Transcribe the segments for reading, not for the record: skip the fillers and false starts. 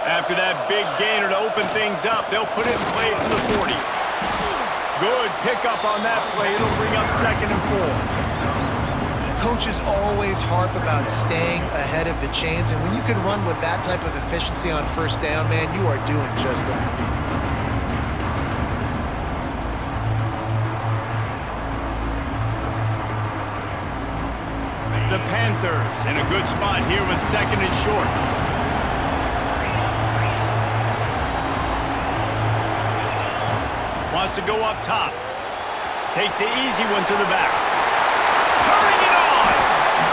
After that big gainer to open things up, they'll put it in play from the 40. Good pickup on that play. It'll bring up 2nd and 4. Coaches always harp about staying ahead of the chains, and when you can run with that type of efficiency on 1st down, man, you are doing just that. The Panthers in a good spot here with 2nd and short. Wants to go up top. Takes the easy one to the back. Turning it on!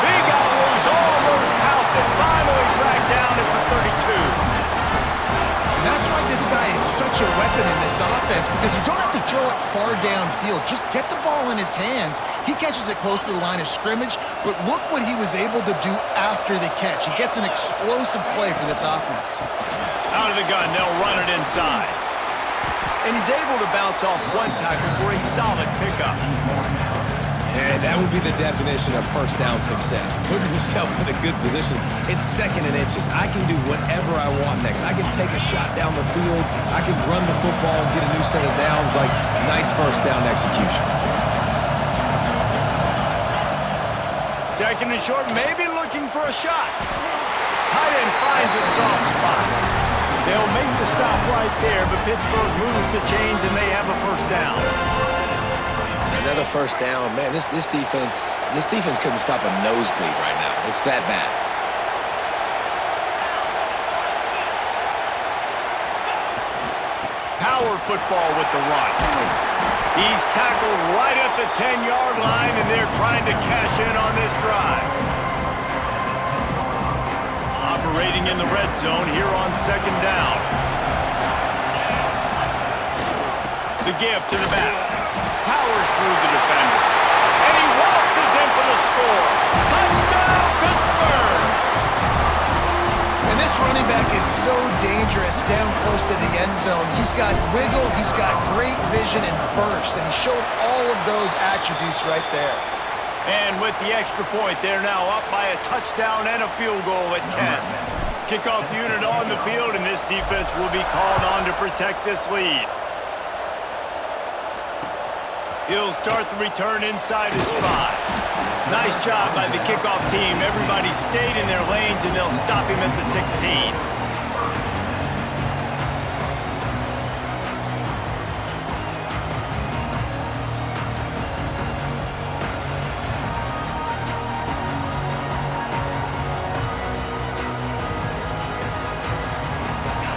Big Owls almost housed it. Finally tracked down at the 32. And that's why this guy is such a weapon in this offense, because you don't have to throw it far downfield. Just get the ball in his hands. He catches it close to the line of scrimmage, but look what he was able to do after the catch. He gets an explosive play for this offense. Out of the gun, they'll run it inside. And he's able to bounce off one tackle for a solid pickup. And that would be the definition of 1st down success. Putting yourself in a good position. It's 2nd and inches. I can do whatever I want next. I can take a shot down the field. I can run the football and get a new set of downs. Like, nice 1st down execution. 2nd and short, maybe looking for a shot. Tight end finds a soft spot. They'll make the stop right there, but Pittsburgh moves the chains and they have a 1st down. Another 1st down. Man, this defense couldn't stop a nosebleed right now. It's that bad. Power football with the run. He's tackled right at the 10-yard line, and they're trying to cash in on this drive. Operating in the red zone here on 2nd down. The give to the back. Powers through the defender. And he waltzes in for the score. Touchdown, Pittsburgh! And this running back is so dangerous down close to the end zone. He's got wiggle, he's got great vision and burst, and he showed all of those attributes right there. And with the extra point, they're now up by a touchdown and a field goal at 10. Kickoff unit on the field, and this defense will be called on to protect this lead. He'll start the return inside his 5. Nice job by the kickoff team. Everybody stayed in their lanes, and they'll stop him at the 16.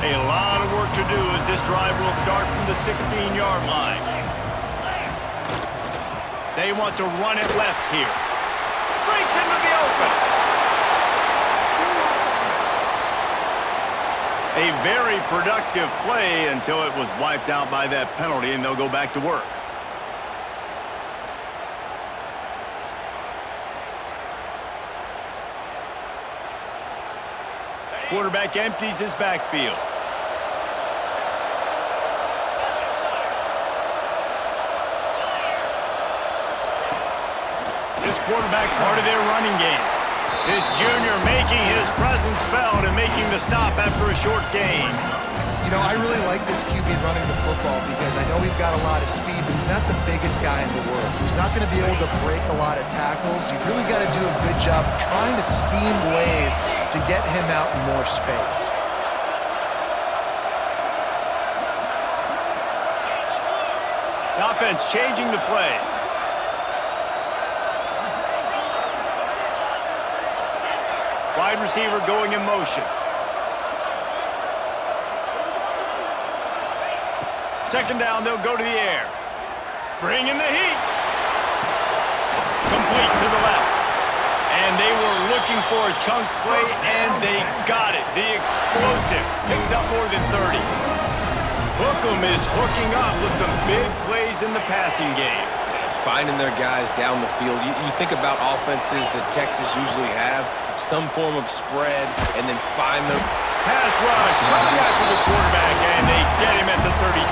A lot of work to do as this drive will start from the 16-yard line. They want to run it left here. Breaks into the open. A very productive play until it was wiped out by that penalty, and they'll go back to work. Quarterback empties his backfield. This quarterback part of their running game. This junior making his presence felt and making the stop after a short gain. You know, I really like this QB running the football because I know he's got a lot of speed, but he's not the biggest guy in the world. So he's not going to be able to break a lot of tackles. You really got to do a good job of trying to scheme ways to get him out in more space. The offense changing the play. Wide receiver going in motion. Second down, they'll go to the air. Bring in the heat. Complete to the left. And they were looking for a chunk play, and they got it. The explosive picks up more than 30. Hookem is hooking up with some big plays in the passing game. Finding their guys down the field. You think about offenses that Texas usually have, some form of spread, and then find the pass rush coming after the quarterback, and they get him at the 32.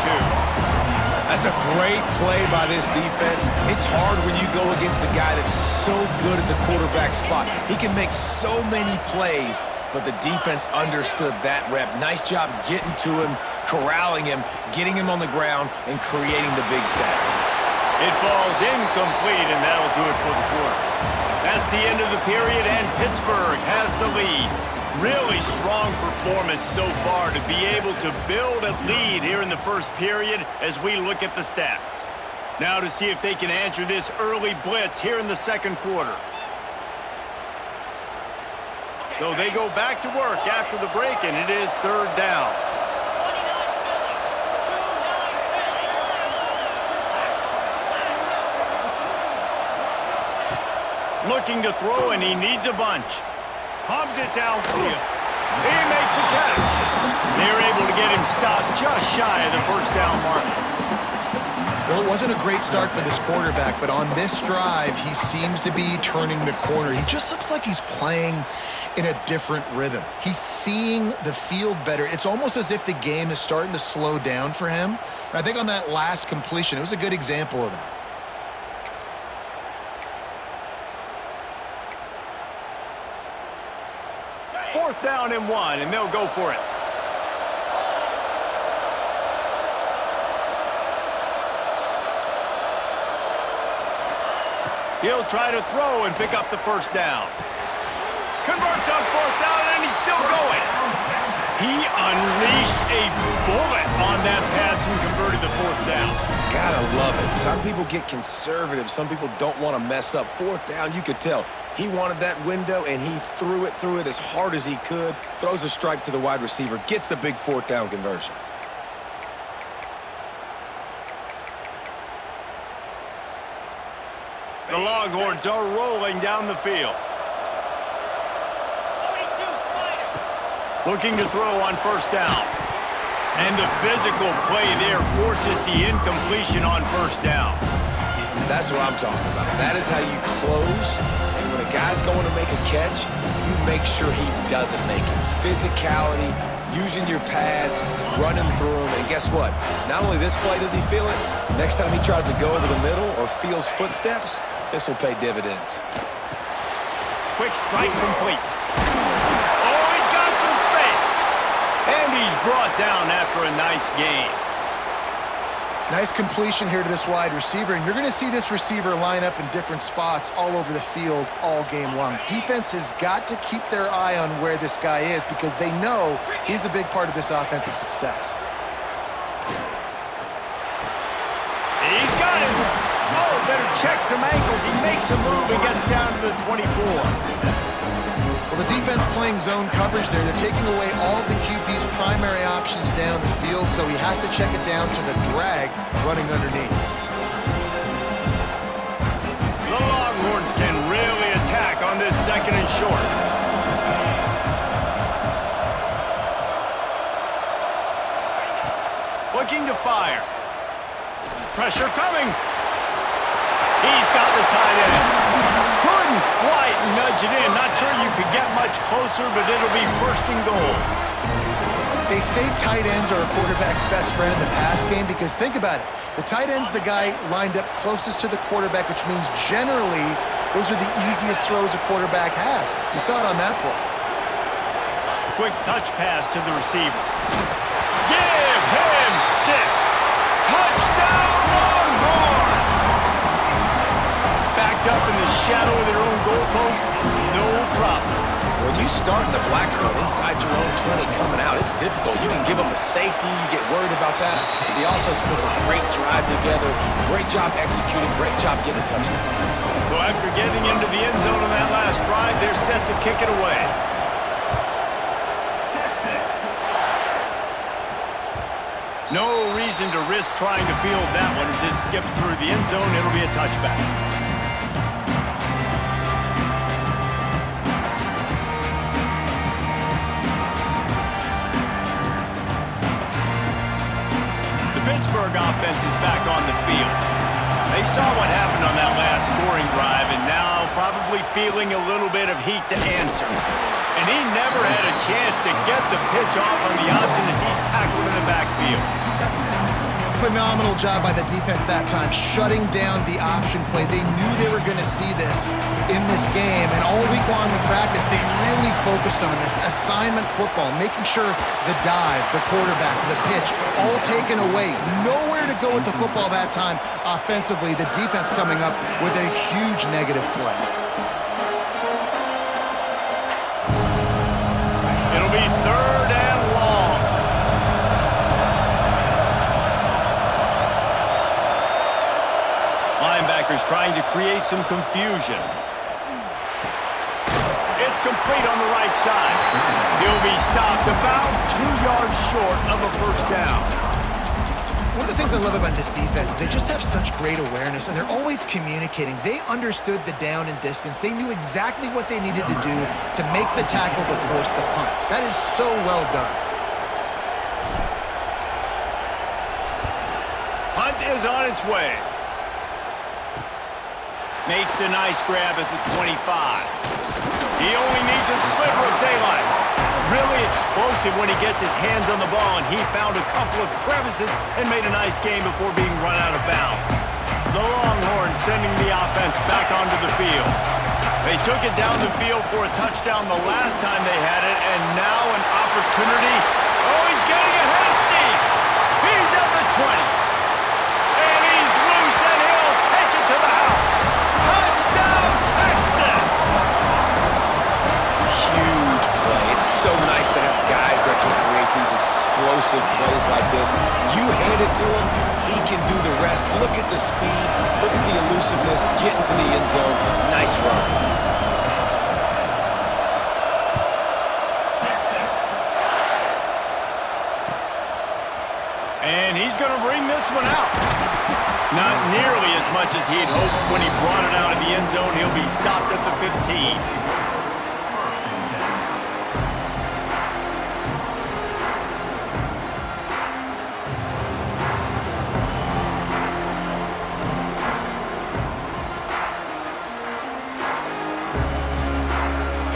That's a great play by this defense. It's hard when you go against a guy that's so good at the quarterback spot. He can make so many plays but the defense understood that rep. Nice job getting to him, corralling him, getting him on the ground, and creating the big sack. It falls incomplete, and that'll do it for the quarter. That's the end of the period, and Pittsburgh has the lead. Really strong performance so far to be able to build a lead here in the first period as we look at the stats. Now to see if they can answer this early blitz here in the second quarter. So they go back to work after the break, and it is third down. Looking to throw, and he needs a bunch. Hubs it downfield. He makes a catch. They're able to get him stopped just shy of the first down marker. Well, it wasn't a great start for this quarterback, but on this drive, he seems to be turning the corner. He just looks like he's playing in a different rhythm. He's seeing the field better. It's almost as if the game is starting to slow down for him. And I think on that last completion, it was a good example of that. Fourth down and 1, and they'll go for it. He'll try to throw and pick up the first down. Converts on fourth down, and he's still going. He unleashed a bullet on that pass and converted the fourth down. Gotta love it. Some people get conservative. Some people don't want to mess up. Fourth down, you could tell. He wanted that window, and he threw it as hard as he could. Throws a strike to the wide receiver. Gets the big fourth down conversion. The Longhorns are rolling down the field. Looking to throw on first down. And the physical play there forces the incompletion on first down. That's what I'm talking about. That is how you close. And when a guy's going to make a catch, you make sure he doesn't make it. Physicality, using your pads, running through them. And guess what? Not only this play does he feel it, next time he tries to go over the middle or feels footsteps, this will pay dividends. Quick strike complete. Oh, he's got some space. And he's brought down after a nice gain. Nice completion here to this wide receiver, and you're going to see this receiver line up in different spots all over the field all game long. Defense has got to keep their eye on where this guy is because they know he's a big part of this offense's success. He's got him. Oh, better check some ankles. He makes a move and gets down to the 24. Well, the defense playing zone coverage there. They're taking away all of the QB's primary options down the field, so he has to check it down to the drag running underneath. The Longhorns can really attack on this second and short. Looking to fire. Pressure coming. He's got the tight end. Couldn't quite nudge it in. Not sure you could get much closer, but it'll be first and goal. They say tight ends are a quarterback's best friend in the pass game because think about it. The tight end's the guy lined up closest to the quarterback, which means generally those are the easiest throws a quarterback has. You saw it on that play. Quick touch pass to the receiver. Give him 6. Touchdown Longhorns! Backed up in the shadow of their own goalpost, no problem. When you start in the black zone inside your own 20 coming out, it's difficult. You can give up a safety, you get worried about that. But the offense puts a great drive together, great job executing, great job getting a touchdown. So after getting into the end zone on that last drive, they're set to kick it away. No reason to risk trying to field that one as it skips through the end zone. It'll be a touchback. The Pittsburgh offense is back on the field. They saw what happened on that last scoring drive and now probably feeling a little bit of heat to answer. And he never had a chance to get the pitch off on the option as he's tackled in the backfield. Phenomenal phenomenal job by the defense that time, shutting down the option play. They knew they were going to see this in this game, and all week long in practice, they really focused on this assignment football, making sure the dive, the quarterback, the pitch, all taken away. Nowhere to go with the football that time offensively. The defense coming up with a huge negative play. It'll be 3rd and long. Linebackers trying to create some confusion. It's complete on the right side. He'll be stopped about 2 yards short of a first down. One of the things I love about this defense is they just have such great awareness, and they're always communicating. They understood the down and distance. They knew exactly what they needed to do to make the tackle to force the punt. That is so well done. Punt is on its way. Makes a nice grab at the 25. He only needs a sliver of daylight. Really explosive when he gets his hands on the ball, and he found a couple of crevices and made a nice game before being run out of bounds. The Longhorns sending the offense back onto the field. They took it down the field for a touchdown the last time they had it, and now an opportunity. Oh, he's getting ahead of steam. He's at the 20. And he's loose, and he'll take it to the house. Touchdown, Texas! Huge play. It's so nice to have guys that can create these explosive plays like this. You hand it to him, he can do the rest. Look at the speed, look at the elusiveness, get into the end zone. Nice run. And he's going to bring this one out. Not nearly as much as he had hoped when he brought it out of the end zone. He'll be stopped at the 15.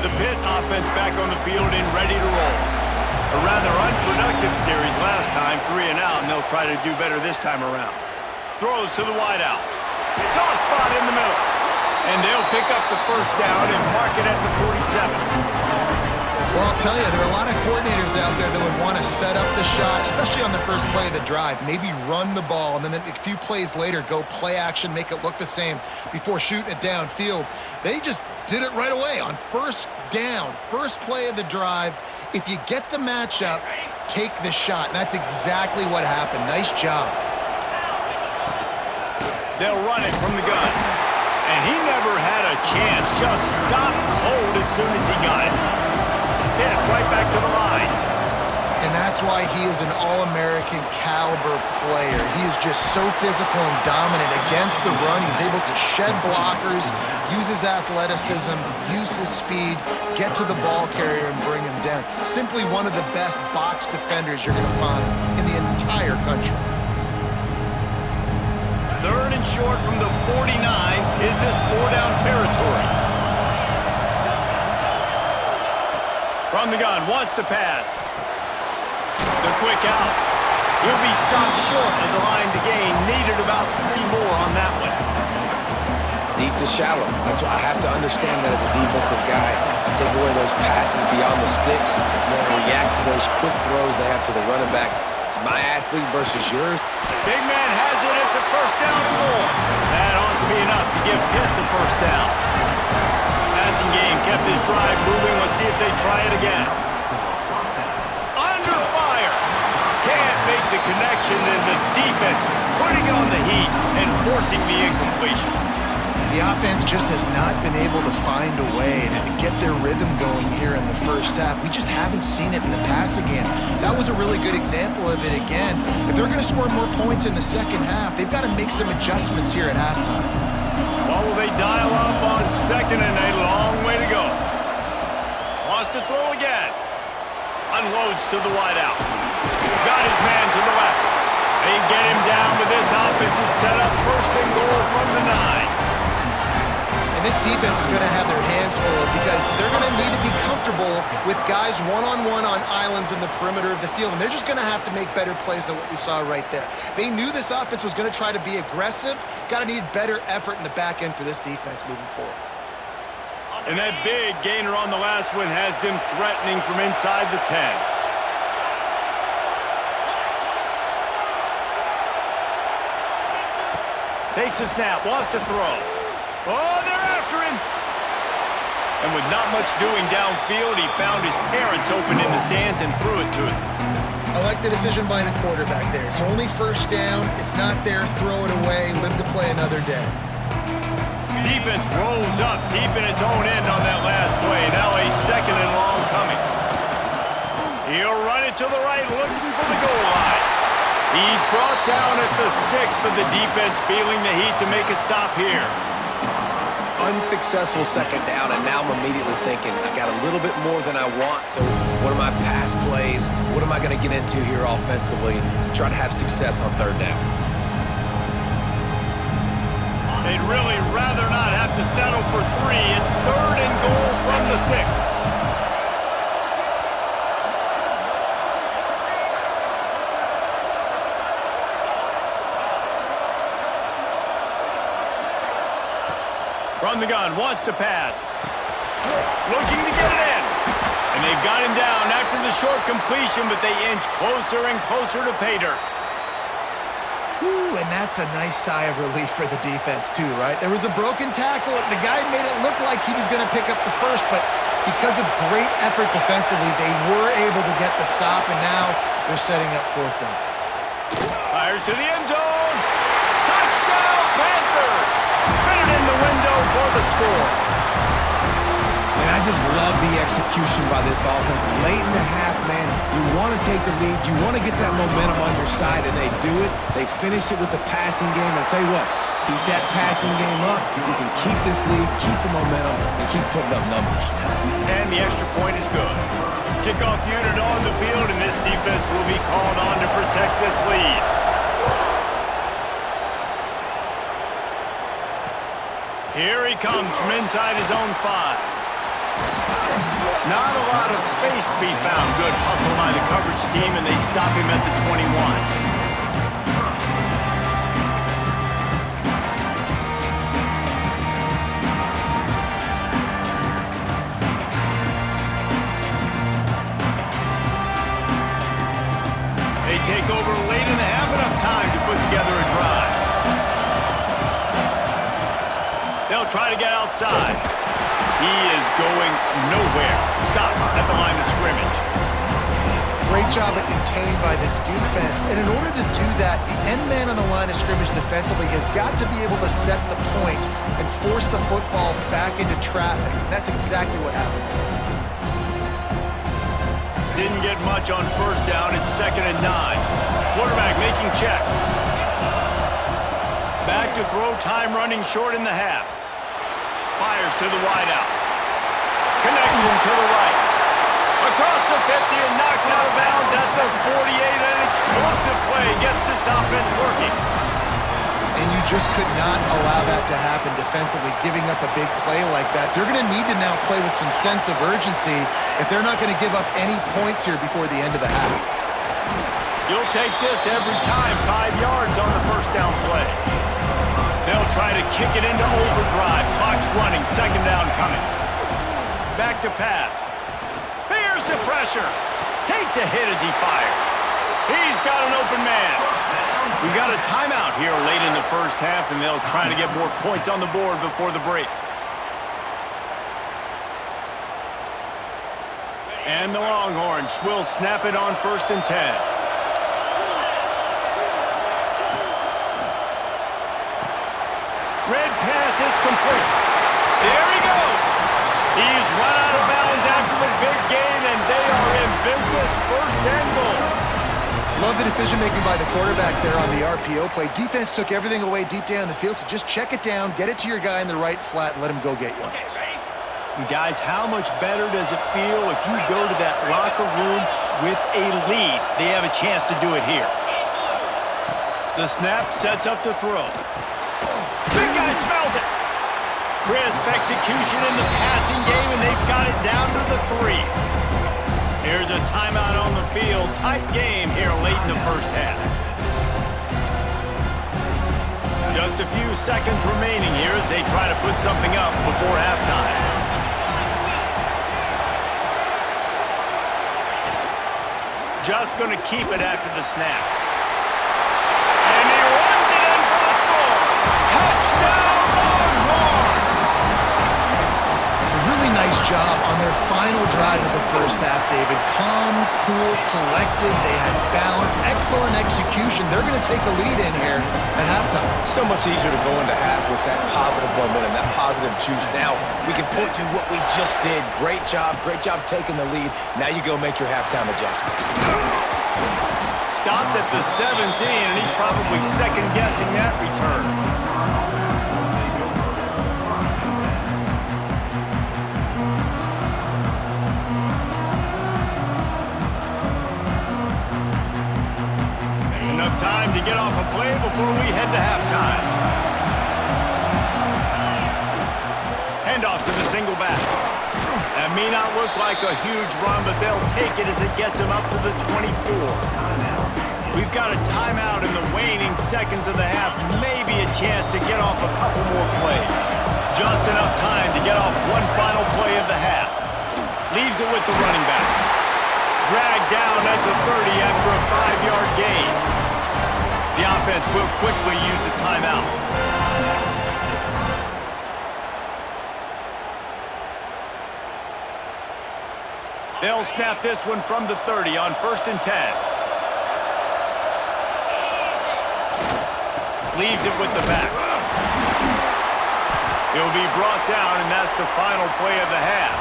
The Pitt offense back on the field and ready to roll. A rather unproductive series last time, 3 and out, and they'll try to do better this time around. Throws to the wideout. It's off spot in the middle. And they'll pick up the first down and mark it at the 47. Well, I'll tell you, there are a lot of coordinators out there that would want to set up the shot, especially on the first play of the drive, maybe run the ball, and then a few plays later go play action, make it look the same before shooting it downfield. They just did it right away on first down, first play of the drive. If you get the matchup, take the shot, and that's exactly what happened. Nice job. They'll run it from the gun. And he never had a chance. Just stopped cold as soon as he got it. Hit it right back to the line. And that's why he is an All-American caliber player. He is just so physical and dominant against the run. He's able to shed blockers, use his athleticism, use his speed, get to the ball carrier and bring him down. Simply one of the best box defenders you're going to find in the entire country. 3rd and short from the 49. Is this 4-down territory? From the gun, wants to pass. The quick out. He'll be stopped short of the line to gain. Needed about 3 more on that one. Deep to shallow. That's why I have to understand that as a defensive guy. I take away those passes beyond the sticks, and then I react to those quick throws they have to the running back. It's my athlete versus yours. Big man has it. It's a first down and more. That ought to be enough to give Pitt the first down. Passing game kept his drive moving. Let's see if they try it again. Under fire. Can't make the connection, and the defense putting on the heat and forcing the incompletion. The offense just has not been able to find a way to get their rhythm going here in the first half. We just haven't seen it in the passing game. That was a really good example of it again. If they're going to score more points in the second half, they've got to make some adjustments here at halftime. Well, will they dial up on 2nd and a long way to go? Wants to throw again. Unloads to the wideout. Got his man to the left. They get him down, but this offense is set up 1st and goal from the 9. And this defense is going to have their hands full because they're going to need to be comfortable with guys one-on-one on islands in the perimeter of the field, and they're just going to have to make better plays than what we saw right there. They knew this offense was going to try to be aggressive. Got to need better effort in the back end for this defense moving forward. And that big gainer on the last one has them threatening from inside the 10. Takes a snap, wants to throw. Oh, they're after him! And with not much doing downfield, he found his parents open in the stands and threw it to him. I like the decision by the quarterback there. It's only first down. It's not there. Throw it away. Live to play another day. Defense rolls up deep in its own end on that last play. Now a second and long coming. He'll run it to the right, looking for the goal line. He's brought down at the 6, but the defense feeling the heat to make a stop here. Unsuccessful second down, and now I'm immediately thinking, I got a little bit more than I want, so what are my pass plays? What am I going to get into here offensively to try to have success on third down? They'd really rather not have to settle for 3. It's third and goal from the 6. From the gun, wants to pass. Looking to get it in. And they've got him down after the short completion, but they inch closer and closer to pay dirt. Ooh, and that's a nice sigh of relief for the defense too, right? There was a broken tackle. The guy made it look like he was going to pick up the first, but because of great effort defensively, they were able to get the stop, and now they're setting up fourth down. Fires to the end zone. Touchdown, Panthers! Fitted in the window for the score. And I just love the execution by this offense. Late in the half, man, you want to take the lead. You want to get that momentum on your side, and they do it. They finish it with the passing game. I'll tell you what, keep that passing game up. You can keep this lead, keep the momentum, and keep putting up numbers. And the extra point is good. Kickoff unit on the field, and this defense will be called on to protect this lead. Here he comes from inside his own 5. Not a lot of space to be found. Good hustle by the coverage team, and they stop him at the 21. They take over late and have enough time to put together a drive. They'll try to get outside. He is going nowhere. Stop at the line of scrimmage. Great job at contained by this defense. And in order to do that, the end man on the line of scrimmage defensively has got to be able to set the point and force the football back into traffic. And that's exactly what happened. Didn't get much on first down. It's 2nd and 9. Quarterback making checks. Back to throw, time running short in the half. Fires to the wideout. Connection to the right. Across the 50 and knocked out of bounds at the 48. An explosive play gets this offense working. And you just could not allow that to happen defensively, giving up a big play like that. They're going to need to now play with some sense of urgency if they're not going to give up any points here before the end of the half. You'll take this every time. 5 yards on the first down play. They'll try to kick it into overdrive. Clock's running. 2nd down coming. Back to pass. Bears the pressure. Takes a hit as he fires. He's got an open man. We got a timeout here late in the first half, and they'll try to get more points on the board before the break. And the Longhorns will snap it on 1st and 10. Red pass, it's complete. There he goes. He's run out of bounds after the big gain, and they are in business. 1st and goal. Love the decision-making by the quarterback there on the RPO play. Defense took everything away deep down the field, so just check it down, get it to your guy in the right flat, and let him go get yards. And guys, how much better does it feel if you go to that locker room with a lead? They have a chance to do it here. The snap sets up the throw. Big guy smells it. Crisp execution in the passing game, and they've got it down to the 3. Here's a timeout on the field. Tight game here late in the first half. Just a few seconds remaining here as they try to put something up before halftime. Just going to keep it after the snap. And he runs it in for the score. Touchdown, Longhorns! A really nice job on their final drive of the first half, David. Calm, cool, collected. They had balance, excellent execution. They're going to take a lead in here at halftime. It's so much easier to go into half with that positive momentum, that positive juice. Now we can point to what we just did. Great job taking the lead. Now you go make your halftime adjustments. Stopped at the 17, and he's probably second-guessing that return. Enough time to get off a play before we head to halftime. Handoff to the single back. That may not look like a huge run, but they'll take it as it gets them up to the 24. We've got a timeout in the waning seconds of the half. Maybe a chance to get off a couple more plays. Just enough time to get off one final play of the half. Leaves it with the running back. Dragged down at the 30 after a 5-yard gain. The offense will quickly use the timeout. They'll snap this one from the 30 on 1st and 10. Leaves it with the back. He'll be brought down, and that's the final play of the half.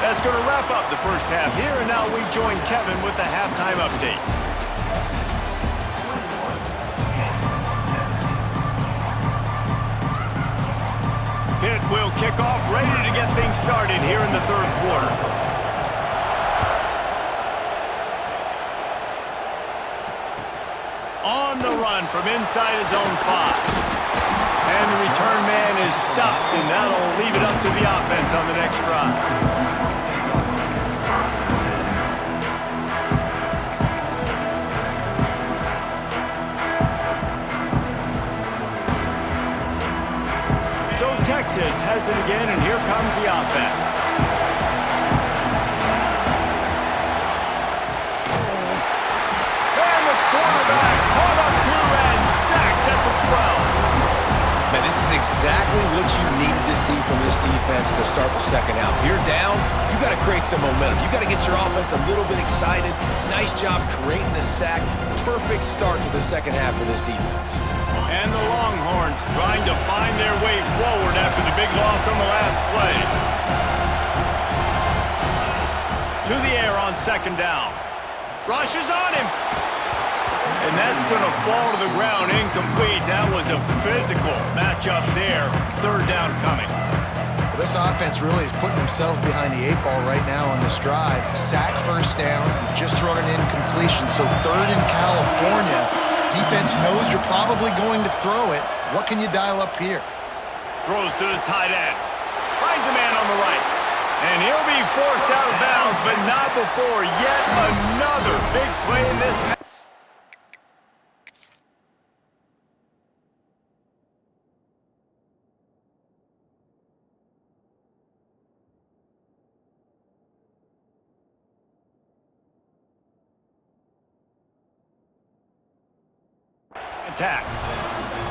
That's going to wrap up the first half here, and now we join Kevin with the halftime update. Pitt will kick off, ready to get things started here in the third quarter. On the run from inside his own 5. And the return man is stopped, and that'll leave it up to the offense on the next drive. So Texas has it again, and here comes the offense. And the quarterback caught up to and sacked at the 12. Man, this is exactly what you needed to see from this defense to start the second half. If you're down, you got to create some momentum. You got to get your offense a little bit excited. Nice job creating the sack. Perfect start to the second half for this defense. And the Longhorns trying to find their way forward after the big loss on the last play. To the air on 2nd down. Rushes on him. And that's going to fall to the ground incomplete. That was a physical matchup there. 3rd down coming. Well, this offense really is putting themselves behind the 8 ball right now on this drive. Sack 1st down. You've just thrown an incompletion. So 3rd in California. Defense knows you're probably going to throw it. What can you dial up here? Throws to the tight end. Finds a man on the right. And he'll be forced out of bounds, but not before yet another big play in this pass. Attack.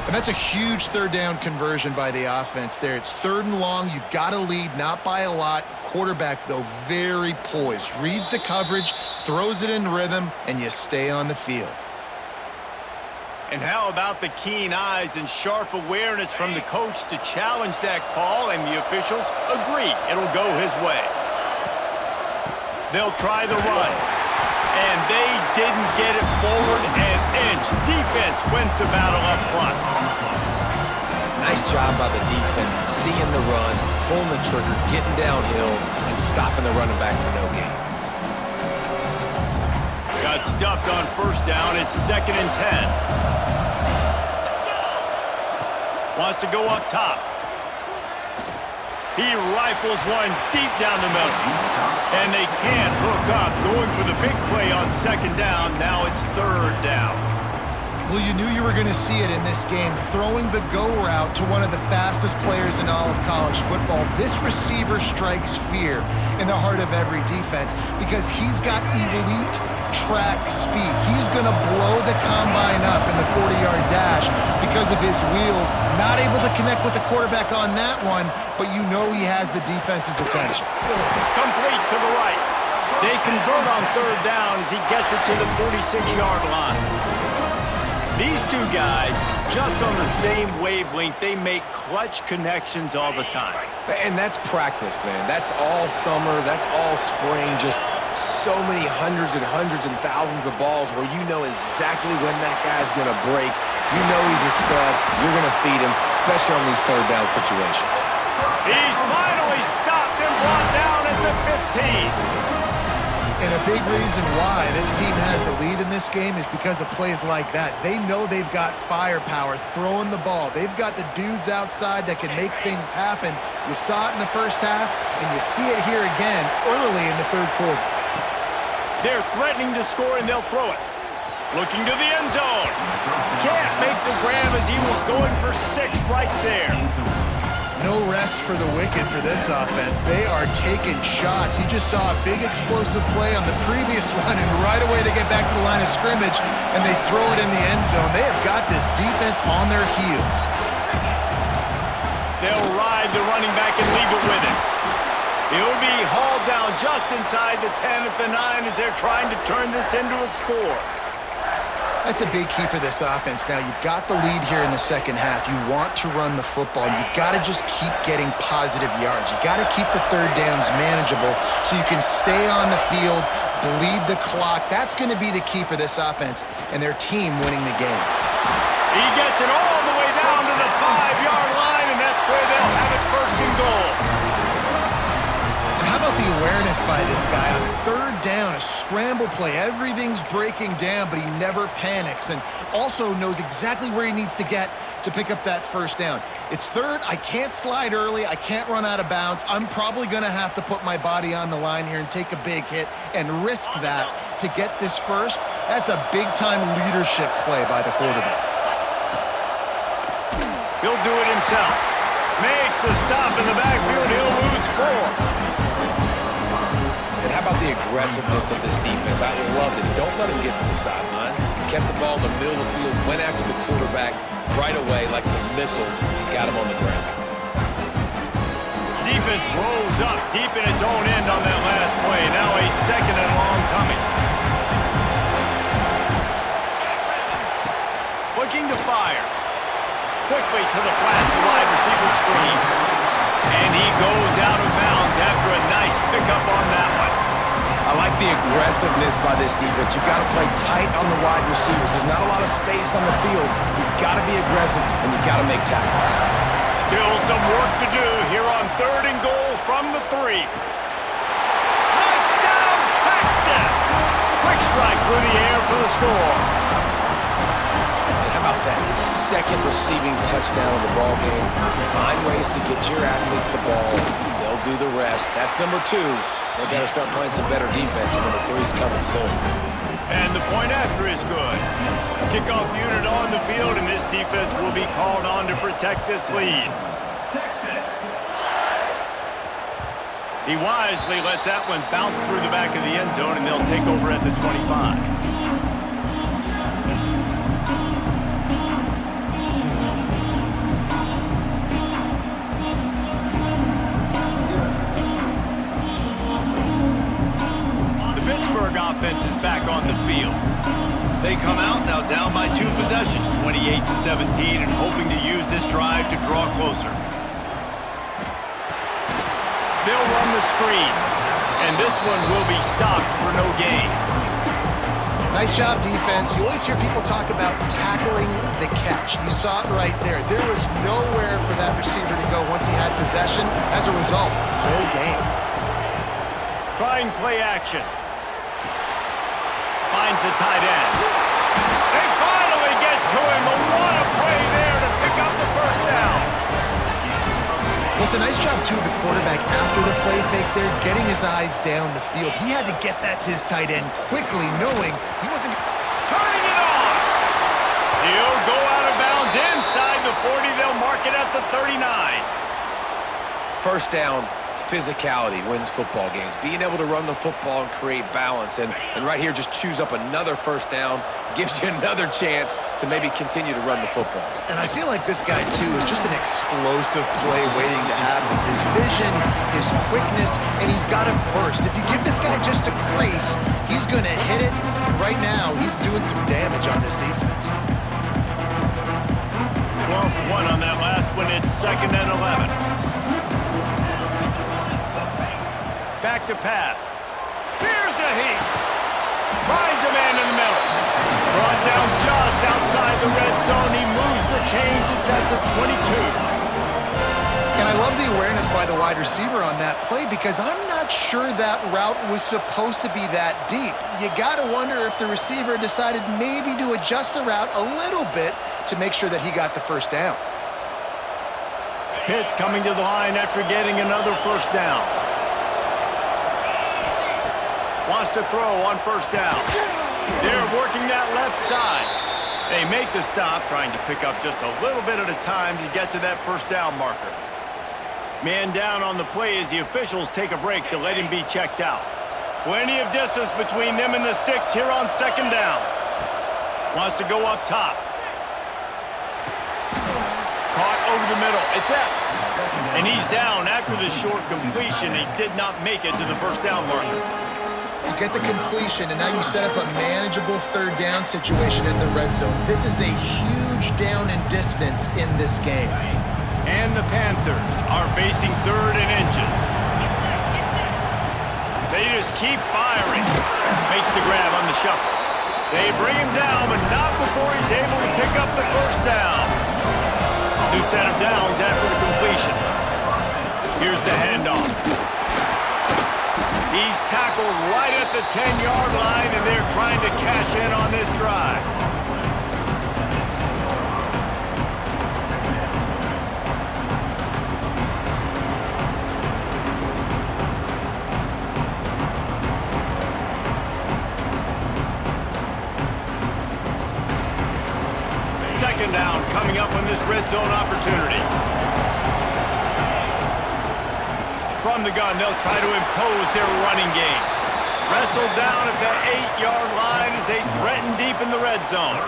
And that's a huge 3rd down conversion by the offense there. It's 3rd and long. You've got to lead, not by a lot. Quarterback, though, very poised. Reads the coverage, throws it in rhythm, and you stay on the field. And how about the keen eyes and sharp awareness from the coach to challenge that call, and the officials agree it'll go his way. They'll try the run. And they didn't get it forward an inch. Defense wins the battle up front. Nice job by the defense, seeing the run, pulling the trigger, getting downhill, and stopping the running back for no gain. Got stuffed on 1st down. It's 2nd and 10. Wants to go up top. He rifles one deep down the middle. And they can't hook up, going for the big play on second down. Now it's third down. Well, you knew you were going to see it in this game, throwing the go route to one of the fastest players in all of college football. This receiver strikes fear in the heart of every defense because he's got elite track speed. He's going to blow the combine up in the 40-yard dash because of his wheels. Not able to connect with the quarterback on that one, but you know he has the defense's attention. Complete to the right. They convert on third down as he gets it to the 46-yard line. These two guys, just on the same wavelength, they make clutch connections all the time. And that's practice, man. That's all summer. That's all spring. Just so many hundreds and thousands of balls where you know exactly when that guy's going to break. You know he's a stud. You're going to feed him, especially on these third down situations. He's finally stopped and brought down at the 15. And a big reason why this team has the lead in this game is because of plays like that. They know they've got firepower throwing the ball. They've got the dudes outside that can make things happen. You saw it in the first half, and you see it here again early in the third quarter. They're threatening to score, and they'll throw it. Looking to the end zone. Can't make the grab as he was going for 6 right there. No rest for the wicked for this offense. They are taking shots. You just saw a big explosive play on the previous one, and right away they get back to the line of scrimmage, and they throw it in the end zone. They have got this defense on their heels. They'll ride the running back and leave it with him. He'll be hauled down just inside the 10 at the 9 as they're trying to turn this into a score. That's a big key for this offense. Now, you've got the lead here in the second half. You want to run the football. You've got to just keep getting positive yards. You've got to keep the third downs manageable so you can stay on the field, bleed the clock. That's going to be the key for this offense and their team winning the game. He gets it all the way down to the 5-yard line, and that's where they'll have it first and goal. And how about the awareness by this guy? On third down, a scramble play. Everything's breaking down, but he never panics and also knows exactly where he needs to get to pick up that first down. It's third. I can't slide early. I can't run out of bounds. I'm probably going to have to put my body on the line here and take a big hit and risk that to get this first. That's a big-time leadership play by the quarterback. He'll do it himself. Makes a stop in the backfield. He'll lose 4. And how about the aggressiveness of this defense? I love this. Don't let him get to the sideline. Kept the ball in the middle of the field, went after the quarterback right away like some missiles, and got him on the ground. Defense rolls up deep in its own end on that last play. Now a second and long coming. Looking to fire. Quickly to the flat, the wide receiver screen. And he goes out of bounds after a nice pickup on that one. I like the aggressiveness by this defense. You've got to play tight on the wide receivers. There's not a lot of space on the field. You've got to be aggressive, and you've got to make tackles. Still some work to do here on third and goal from the 3. Touchdown, Texas! Quick strike through the air for the score. And how about that? His second receiving touchdown of the ball game. Find ways to get your athletes the ball. They'll do the rest. That's number 2. They better start playing some better defense. Number 3's coming soon. And the point after is good. Kickoff unit on the field, and this defense will be called on to protect this lead. He wisely lets that one bounce through the back of the end zone, and they'll take over at the 25. Offense is back on the field. They come out now down by 2 possessions, 28-17, and hoping to use this drive to draw closer. They'll run the screen, and this one will be stopped for no gain. Nice job, defense. You always hear people talk about tackling the catch. You saw it right there. There was nowhere for that receiver to go once he had possession. As a result, no gain. Trying play action. Finds the tight end. They finally get to him, but what a play there to pick up the first down. Well, it's a nice job, too, of the quarterback after the play fake there, getting his eyes down the field. He had to get that to his tight end quickly, knowing he wasn't... Turning it on! He'll go out of bounds inside the 40. They'll mark it at the 39. First down, physicality wins football games. Being able to run the football and create balance. And right here, just choose up another first down, gives you another chance to maybe continue to run the football. And I feel like this guy, too, is just an explosive play waiting to happen. His vision, his quickness, and he's got a burst. If you give this guy just a crease, he's going to hit it. Right now, he's doing some damage on this defense. Lost one on that last one. It's 2nd and 11. Back to pass. Here's a heat. Finds a man in the middle. Brought down just outside the red zone. He moves the chains. It's at the 22. And I love the awareness by the wide receiver on that play because I'm not sure that route was supposed to be that deep. You got to wonder if the receiver decided maybe to adjust the route a little bit to make sure that he got the first down. Pitt coming to the line after getting another first down. Wants to throw on first down. They're working that left side. They make the stop, trying to pick up just a little bit at a time to get to that first down marker. Man down on the play as the officials take a break to let him be checked out. Plenty of distance between them and the sticks here on 2nd down. Wants to go up top. Caught over the middle. It's Epps. And he's down after the short completion. He did not make it to the first down marker. You get the completion, and now you set up a manageable 3rd down situation in the red zone. This is a huge down in distance in this game. And the Panthers are facing 3rd and inches. They just keep firing. Makes the grab on the shuffle. They bring him down, but not before he's able to pick up the first down. New set of downs after the completion. Here's the handoff. He's tackled right at the 10-yard line, and they're trying to cash in on this drive. Second down coming up on this red zone opportunity. From the gun, they'll try to impose their running game. Wrestled down at the 8-yard line as they threaten deep in the red zone.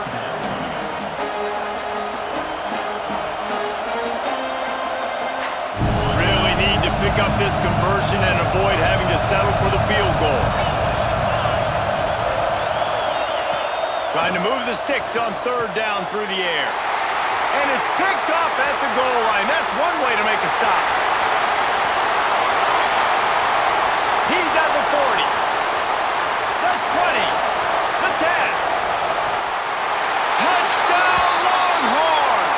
Really need to pick up this conversion and avoid having to settle for the field goal. Trying to move the sticks on 3rd down through the air. And it's picked off at the goal line. That's one way to make a stop. He's at the 40, the 20, the 10. Touchdown, Longhorns!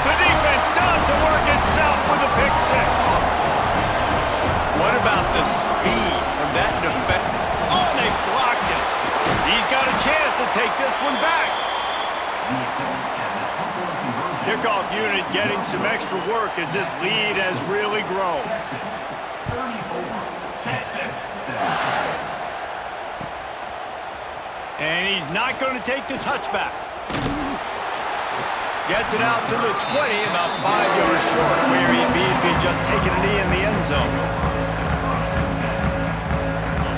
The defense does the work itself with a pick 6. What about the speed from that defense? Oh, they blocked it. He's got a chance to take this one back. Kickoff unit getting some extra work as this lead has really grown. And he's not going to take the touchback. Gets it out to the 20, about 5 yards short where he'd be if he'd just taken a knee in the end zone.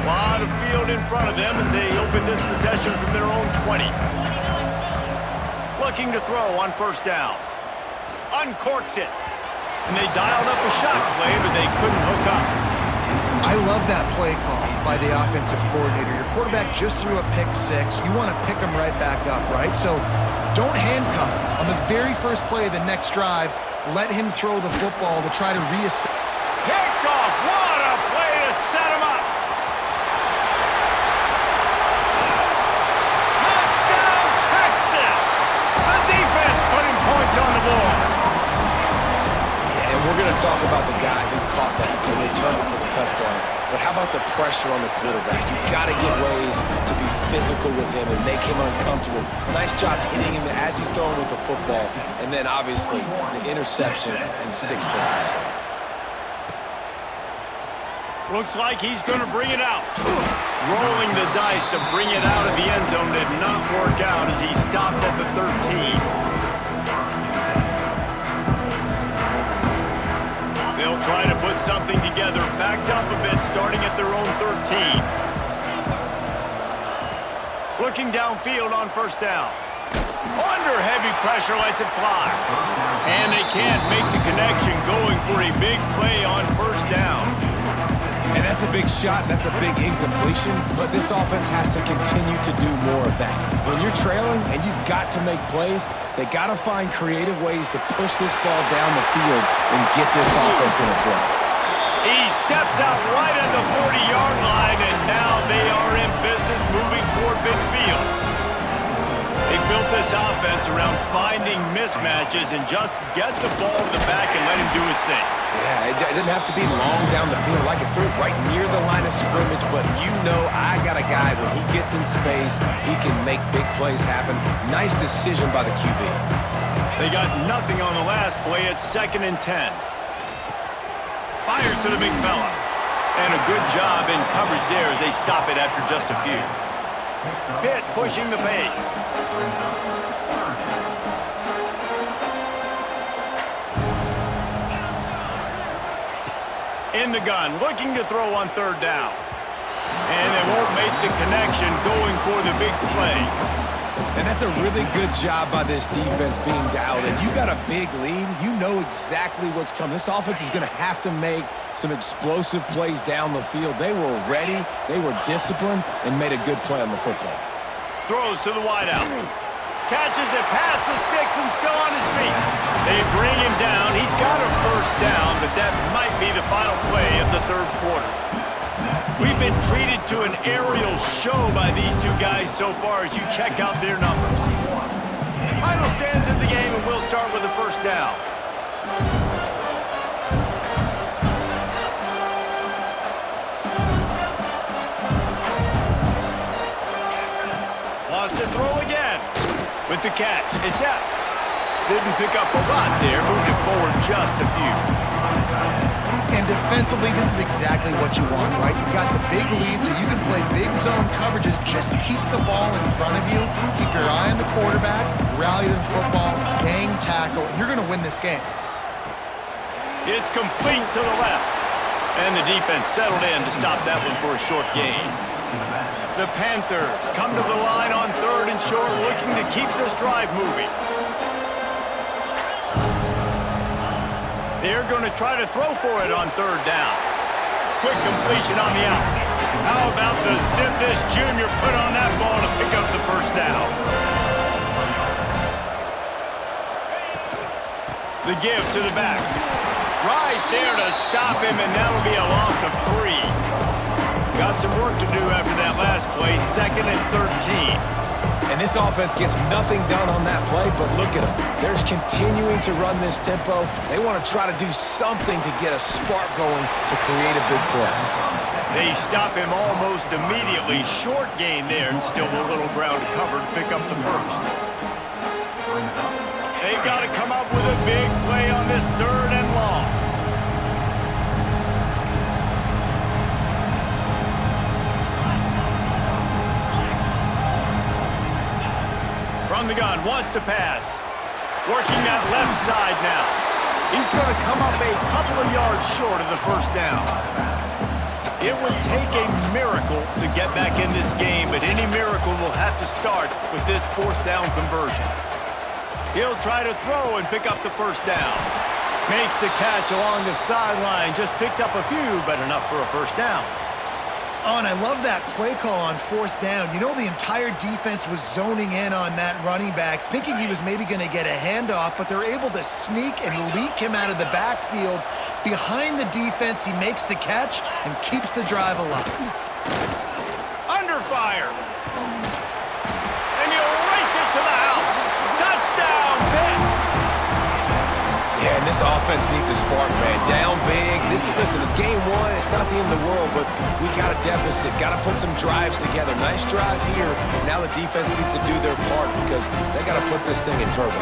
A lot of field in front of them as they open this possession from their own 20. Looking to throw on first down. Uncorks it. And they dialed up a shot play, but they couldn't hook up. I love that play call by the offensive coordinator. Your quarterback just threw a pick 6. You want to pick him right back up, right? So don't handcuff him. On the very first play of the next drive, let him throw the football to try to reestablish. Picked off. What a play to set him up. Touchdown, Texas. The defense putting points on the board. And we're going to talk about the guy who caught that and returned it for the touchdown. But how about the pressure on the quarterback? You've got to get ways to be physical with him and make him uncomfortable. Nice job hitting him as he's throwing with the football. And then, obviously, the interception and 6 points. Looks like he's going to bring it out. Rolling the dice to bring it out of the end zone did not work out as he stopped at the 13. They'll try to put something together, backed up a bit, starting at their own 13. Looking downfield on first down. Under heavy pressure, lets it fly. And they can't make the connection, going for a big play on first down. And that's a big shot, that's a big incompletion, but this offense has to continue to do more of that. When you're trailing and you've got to make plays, they got to find creative ways to push this ball down the field and get this offense in a flow. He steps out right at the 40-yard line, and now they are in business moving toward midfield. They built this offense around finding mismatches and just get the ball to the back and let him do his thing. Yeah, it didn't have to be long down the field. I could throw it right near the line of scrimmage, but you know I got a guy, when he gets in space, he can make big plays happen. Nice decision by the QB. They got nothing on the last play. It's 2nd and 10. Fires to the big fella. And a good job in coverage there as they stop it after just a few. Pitt pushing the pace. In the gun, looking to throw on 3rd down. And they won't make the connection, going for the big play. And that's a really good job by this defense being dialed in. You got a big lead. You know exactly what's coming. This offense is going to have to make some explosive plays down the field. They were ready, they were disciplined, and made a good play on the football. Throws to the wideout. Catches it past the sticks and still on his feet. They bring him down. He's got a first down, but that might be the final play of the 3rd quarter. We've been treated to an aerial show by these two guys so far as you check out their numbers. Final stands in the game, and we'll start with the first down. Lost to throw again. With the catch, it's Epps. Didn't pick up a lot there, moved it forward just a few. And defensively, this is exactly what you want, right? You got the big lead, so you can play big zone coverages. Just keep the ball in front of you. Keep your eye on the quarterback, rally to the football, gang tackle, and you're going to win this game. It's complete to the left. And the defense settled in to stop that one for a short gain. The Panthers come to the line on 3rd and short, looking to keep this drive moving. They're going to try to throw for it on 3rd down. Quick completion on the out. How about the zip this junior put on that ball to pick up the first down? The give to the back. Right there to stop him, and that'll be a loss of 3. Got some work to do after that last play, 2nd and 13. And this offense gets nothing done on that play, but look at them. They're continuing to run this tempo. They want to try to do something to get a spark going to create a big play. They stop him almost immediately. Short gain there, and still a little ground to cover to pick up the first. They've got to come up with a big play on this 3rd and long. From the gun, wants to pass. Working that left side now. He's going to come up a couple of yards short of the first down. It would take a miracle to get back in this game, but any miracle will have to start with this 4th down conversion. He'll try to throw and pick up the first down. Makes the catch along the sideline. Just picked up a few, but enough for a first down. Oh, and I love that play call on 4th down. You know, the entire defense was zoning in on that running back, thinking he was maybe going to get a handoff, but they're able to sneak and leak him out of the backfield. Behind the defense, he makes the catch and keeps the drive alive. Under fire. And he'll race it to the house. Touchdown, Pitt. Yeah, and this offense needs a spark, man. Down big. Listen, it's game 1. It's not the end of the world, but we got a deficit. Got to put some drives together. Nice drive here. Now the defense needs to do their part because they got to put this thing in turbo.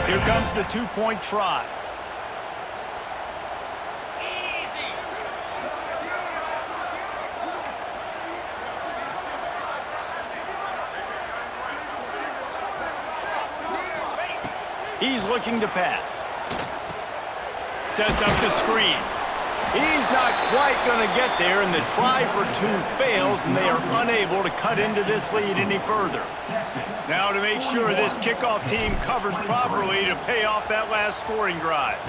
Here comes the two-point try. He's looking to pass. Sets up the screen. He's not quite going to get there, and the try for two fails, and they are unable to cut into this lead any further. Now to make sure this kickoff team covers properly to pay off that last scoring drive.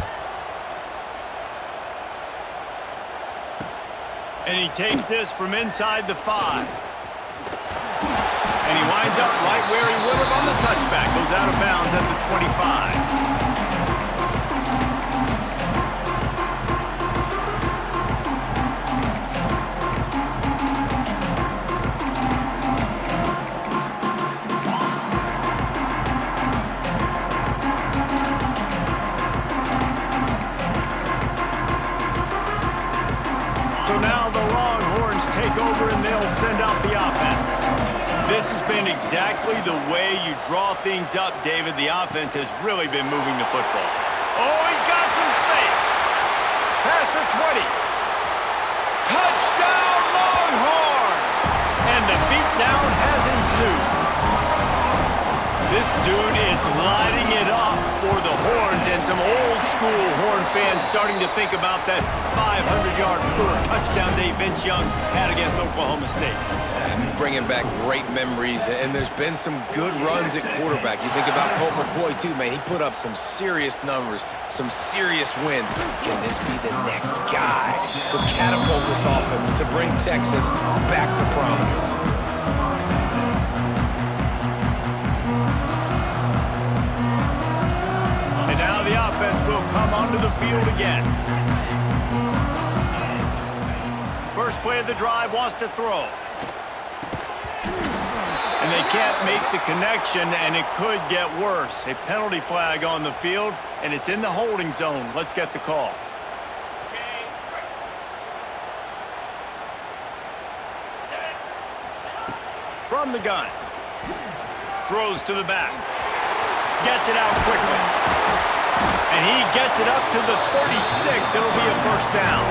And he takes this from inside the 5. And he winds up right where he would have on the touchback. Goes out of bounds at the 25. So now the Longhorns take over and they'll send out the offense. This has been exactly the way you draw things up, David. The offense has really been moving the football. Oh, he's got some space. Past the 20. Touchdown, Longhorns! And the beatdown has ensued. This dude is lighting it up for the Horns, and some old-school Horn fans starting to think about that 500-yard touchdown day Vince Young had against Oklahoma State. And bringing back great memories, and there's been some good runs at quarterback. You think about Colt McCoy, too, man. He put up some serious numbers, some serious wins. Can this be the next guy to catapult this offense, to bring Texas back to prominence? Now the offense will come onto the field again. First play of the drive, wants to throw. And they can't make the connection, and it could get worse. A penalty flag on the field, and it's in the holding zone. Let's get the call. From the gun. Throws to the back. Gets it out quickly. And he gets it up to the 36. It'll be a first down.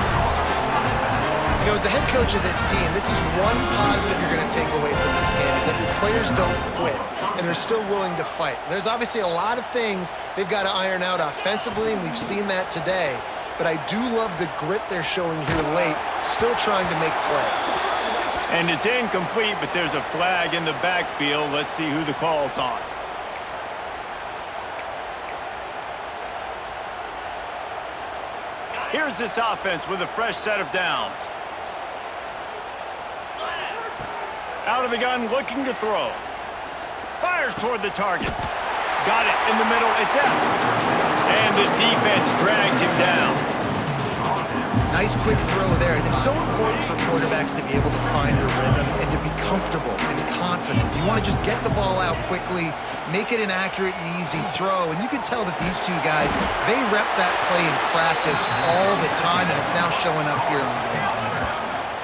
You know, as the head coach of this team, this is one positive you're going to take away from this game, is that your players don't quit, and they're still willing to fight. There's obviously a lot of things they've got to iron out offensively, and we've seen that today. But I do love the grit they're showing here late, still trying to make plays. And it's incomplete, but there's a flag in the backfield. Let's see who the call's on. Here's this offense with a fresh set of downs. Out of the gun, looking to throw. Fires toward the target. Got it in the middle, it's Epps. And the defense drags him down. Nice quick throw there, and it's so important for quarterbacks to be able to find a rhythm and to be comfortable and confident. You want to just get the ball out quickly, make it an accurate and easy throw, and you can tell that these two guys, they rep that play in practice all the time, and it's now showing up here on game.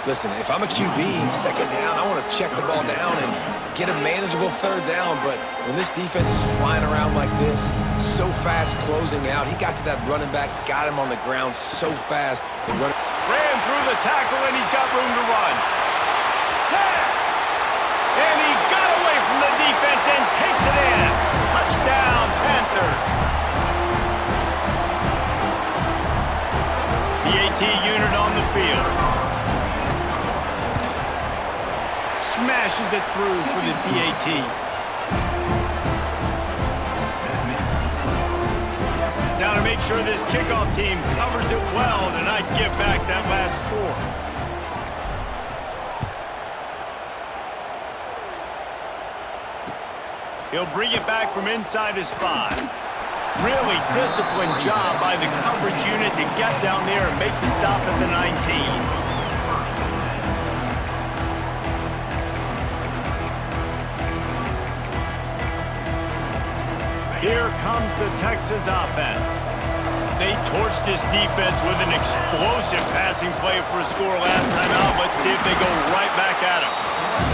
Listen, if I'm a QB, second down, I want to check the ball down and get a manageable third down, but when this defense is flying around like this, so fast closing out, he got to that running back, got him on the ground so fast. Ran through the tackle, and he's got room to run. And he got away from the defense and takes it in. Touchdown, Panthers. The AT unit on the field. Smashes it through for the PAT. Now to make sure this kickoff team covers it well and not give back that last score. He'll bring it back from inside his 5. Really disciplined job by the coverage unit to get down there and make the stop at the 19. Here comes the Texas offense. They torched this defense with an explosive passing play for a score last time out. Let's see if they go right back at him.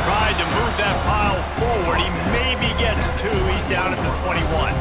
Tried to move that pile forward. He maybe gets 2. He's down at the 21.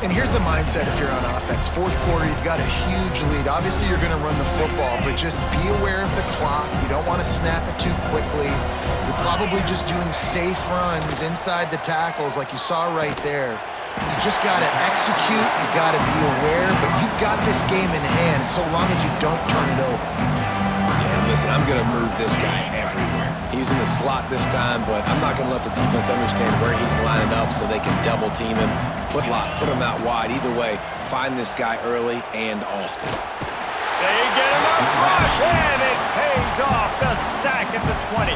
And here's the mindset if you're on offense. Fourth quarter, you've got a huge lead. Obviously, you're going to run the football, but just be aware of the clock. You don't want to snap it too quickly. You're probably just doing safe runs inside the tackles like you saw right there. You just got to execute. You got to be aware, but you've got this game in hand so long as you don't turn it over. Yeah, and listen, I'm going to move this guy everywhere. He's in the slot this time, but I'm not going to let the defense understand where he's lining up so they can double team him, put him out wide. Either way, find this guy early and often. They get enough rush, and it pays off. The sack at the 20.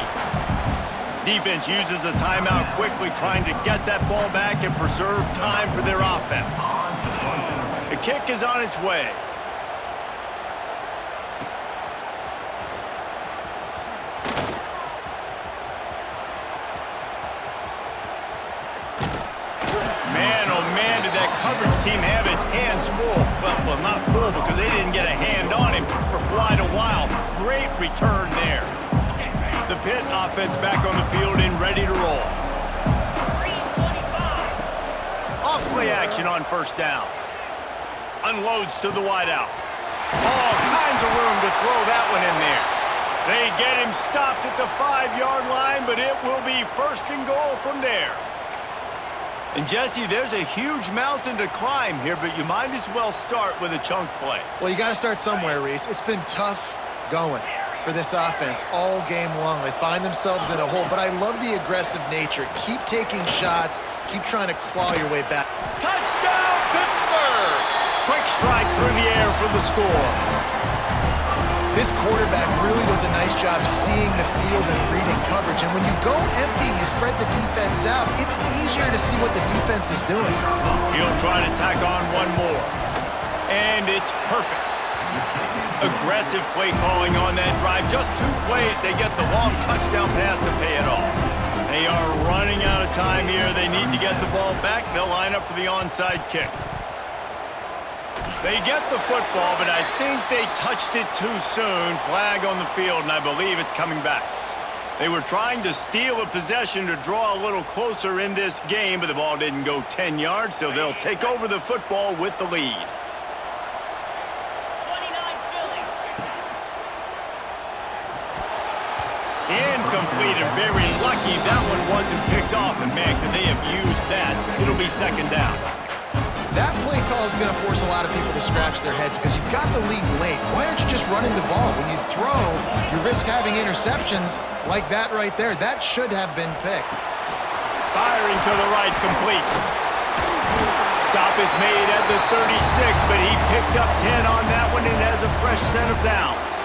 Defense uses a timeout quickly, trying to get that ball back and preserve time for their offense. The kick is on its way. Team have its hands full. Well, not full because they didn't get a hand on him for quite a while. Great return there. The Pitt offense back on the field and ready to roll. Off play action on first down. Unloads to the wideout. All kinds of room to throw that one in there. They get him stopped at the 5-yard line, but it will be first and goal from there. And, Jesse, there's a huge mountain to climb here, but you might as well start with a chunk play. Well, you got to start somewhere, Reese. It's been tough going for this offense all game long. They find themselves in a hole, but I love the aggressive nature. Keep taking shots. Keep trying to claw your way back. Touchdown, Pittsburgh! Quick strike through the air for the score. This quarterback really does a nice job seeing the field and reading coverage. And when you go empty, you spread the defense out, it's easier to see what the defense is doing. He'll try to tack on one more. And it's perfect. Aggressive play calling on that drive. Just 2 plays, they get the long touchdown pass to pay it off. They are running out of time here. They need to get the ball back. They'll line up for the onside kick. They get the football, but I think they touched it too soon. Flag on the field, and I believe it's coming back. They were trying to steal a possession to draw a little closer in this game, but the ball didn't go 10 yards, so they'll take over the football with the lead. Incomplete and very lucky that one wasn't picked off, and man, could they have used that. It'll be second down. That play call is going to force a lot of people to scratch their heads because you've got the lead late. Why aren't you just running the ball? When you throw, you risk having interceptions like that right there. That should have been picked. Firing to the right, complete. Stop is made at the 36, but he picked up 10 on that one and has a fresh set of downs.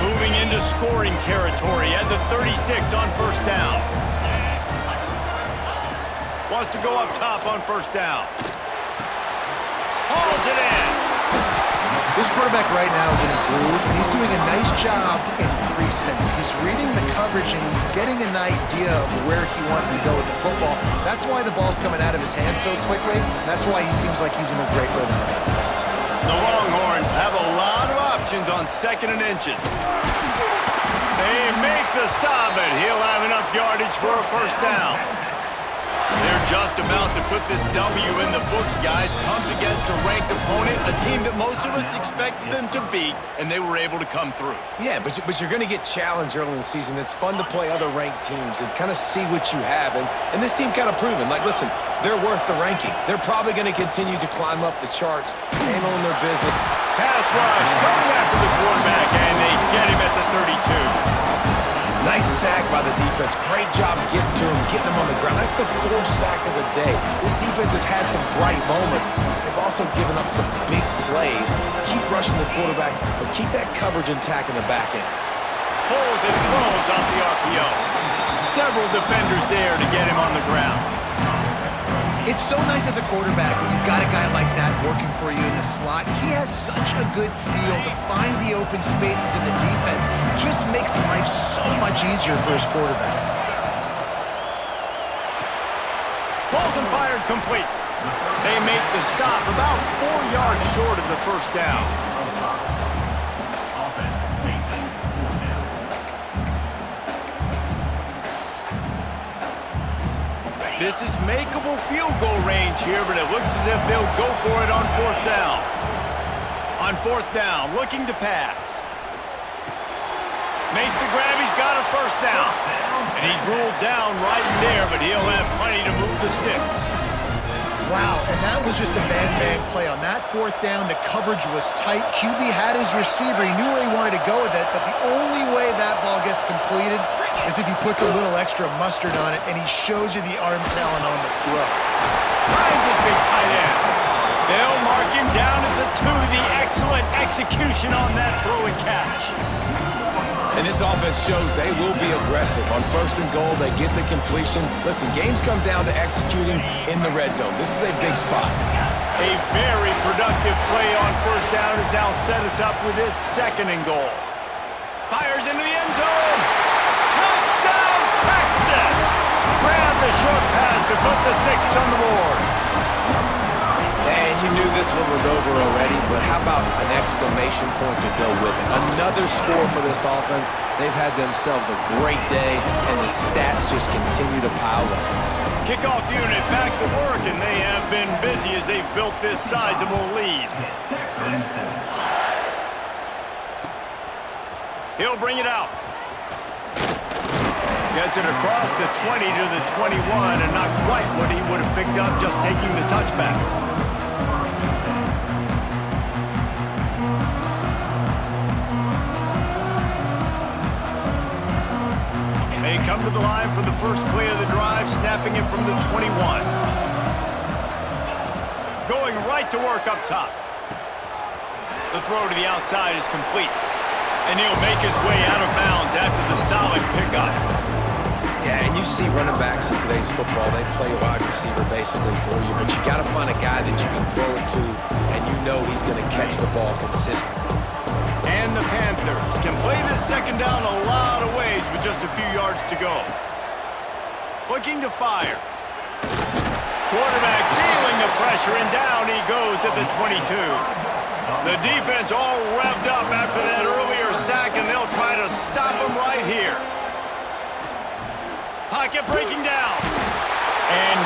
Moving into scoring territory at the 36 on first down. Wants to go up top on first down. Hauls it in. This quarterback right now is in a groove, and he's doing a nice job in pre-snap. He's reading the coverage, and he's getting an idea of where he wants to go with the football. That's why the ball's coming out of his hands so quickly. That's why he seems like he's in a great rhythm. The Longhorns have a lot of options on second and inches. They make the stop, but he'll have enough yardage for a first down. They're just about to put this W in the books, guys. Comes against a ranked opponent, a team that most of us expected them to beat, and they were able to come through. Yeah, but you're going to get challenged early in the season. It's fun to play other ranked teams and kind of see what you have. And this team kind of proven, like, listen, they're worth the ranking. They're probably going to continue to climb up the charts, handling their business. Pass rush, coming after the quarterback, and they get him at the 32. Nice sack by the defense. Great job getting to him, getting him on the ground. That's the 4th sack of the day. This defense has had some bright moments. They've also given up some big plays. Keep rushing the quarterback, but keep that coverage intact in the back end. Pulls and throws off the RPO. Several defenders there to get him on the ground. It's so nice as a quarterback when you've got a guy like that working for you in the slot. He has such a good feel to find the open spaces in the defense. Just makes life so much easier for his quarterback. Balls and fired complete. They make the stop about 4 yards short of the first down. This is makeable field goal range here, but it looks as if they'll go for it on fourth down. On fourth down, looking to pass. Makes the grab, he's got a first down. And he's ruled down right there, but he'll have plenty to move the sticks. Wow, and that was just a man-man play. On that fourth down, the coverage was tight. QB had his receiver. He knew where he wanted to go with it, but the only way that ball gets completed is if he puts a little extra mustard on it, and he shows you the arm talent on the throw. Finds his big tight end. They'll mark him down at the 2. The excellent execution on that throw and catch. And this offense shows they will be aggressive. On first and goal, they get the completion. Listen, games come down to executing in the red zone. This is a big spot. A very productive play on first down has now set us up with this second and goal. Fires into the end zone. Touchdown, Texas! Grab the short pass to put the 6 on the board. And you knew this one was over already, but how about an exclamation point to go with it? Another score for this offense. They've had themselves a great day, and the stats just continue to pile up. Kickoff unit back to work, and they have been busy as they've built this sizable lead. He'll bring it out. Gets it across the 20 to the 21, and not quite what he would have picked up just taking the touchback. They come to the line for the first play of the drive, snapping it from the 21. Going right to work up top. The throw to the outside is complete. And he'll make his way out of bounds after the solid pickup. Yeah, and you see running backs in today's football, they play a wide receiver basically for you, but you got to find a guy that you can throw it to, and you know he's going to catch the ball consistently. And the Panthers can play this second down a lot of ways with just a few yards to go. Looking to fire. Quarterback feeling the pressure, and down he goes at the 22. The defense all revved up after that earlier sack, and they'll try to stop him right here. Pocket breaking down. And